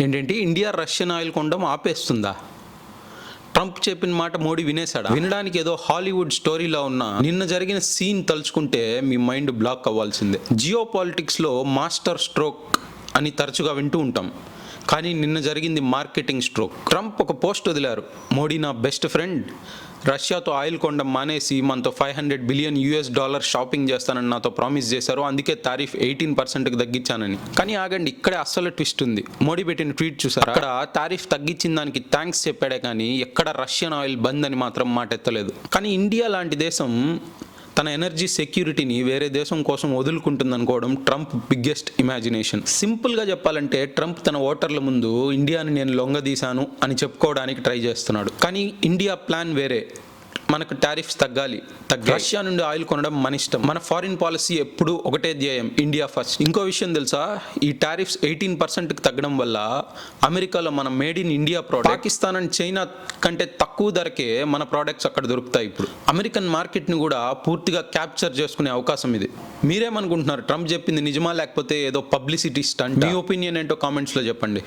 ఏంటంటే India Russian oil కొనడం ఆపేస్తుందా? Trump చెప్పిన మాట మోడీ వినేశాడా? వినడానికి ఏదో హాలీవుడ్ స్టోరీలా ఉన్నా నిన్న జరిగిన సీన్ తలుచుకుంటే మీ మైండ్ బ్లాక్ అవ్వాల్సిందే. జియో పాలిటిక్స్లో మాస్టర్ స్ట్రోక్ అని తరచుగా వింటూ ఉంటాం, కానీ నిన్న జరిగింది మార్కెటింగ్ స్ట్రోక్. ట్రంప్ ఒక పోస్ట్ వదిలారు, మోడీ నా బెస్ట్ ఫ్రెండ్, రష్యాతో ఆయిల్ కొనడం మానేసి మనతో $500 బిలియన్ షాపింగ్ చేస్తానని నాతో ప్రామిస్ చేశారు, అందుకే టారిఫ్ 18%కి తగ్గించానని. కానీ ఆగండి, ఇక్కడే అస్సలు ట్విస్ట్ ఉంది. మోడీ పెట్టిన ట్వీట్ చూసారా? అక్కడ టారిఫ్ తగ్గించిన దానికి థ్యాంక్స్ చెప్పాడే కానీ ఎక్కడ రష్యన్ ఆయిల్ బంద్ అని మాత్రం మాట ఎత్తలేదు. కానీ ఇండియా లాంటి దేశం తన ఎనర్జీ సెక్యూరిటీని వేరే దేశం కోసం వదులుకుంటుంది అనుకోవడం ట్రంప్ బిగ్గెస్ట్ ఇమాజినేషన్. సింపుల్గా చెప్పాలంటే ట్రంప్ తన ఓటర్ల ముందు ఇండియాని నేను లొంగదీశాను అని చెప్పుకోవడానికి ట్రై చేస్తున్నాడు. కానీ ఇండియా ప్లాన్ వేరే. మనకు టారిఫ్స్ తగ్గాలి. రష్యా నుండి ఆయిల్ కొనడం మన ఇష్టం. మన ఫారిన్ పాలసీ ఎప్పుడు ఒకటే ధ్యేయం, ఇండియా ఫస్ట్. ఇంకో విషయం తెలుసా, ఈ టారిఫ్స్ 18%కి తగ్గడం వల్ల అమెరికాలో మన made in India product Pakistan and China కంటే తక్కువ ధరకే మన ప్రోడక్ట్స్ అక్కడ దొరుకుతాయి. ఇప్పుడు అమెరికన్ మార్కెట్ని కూడా పూర్తిగా క్యాప్చర్ చేసుకునే అవకాశం ఇది. మీరేమనుకుంటున్నారు? ట్రంప్ చెప్పింది నిజమా లేకపోతే ఏదో పబ్లిసిటీ స్టంట్? మీ ఒపీనియన్ ఏంటో కామెంట్స్లో చెప్పండి.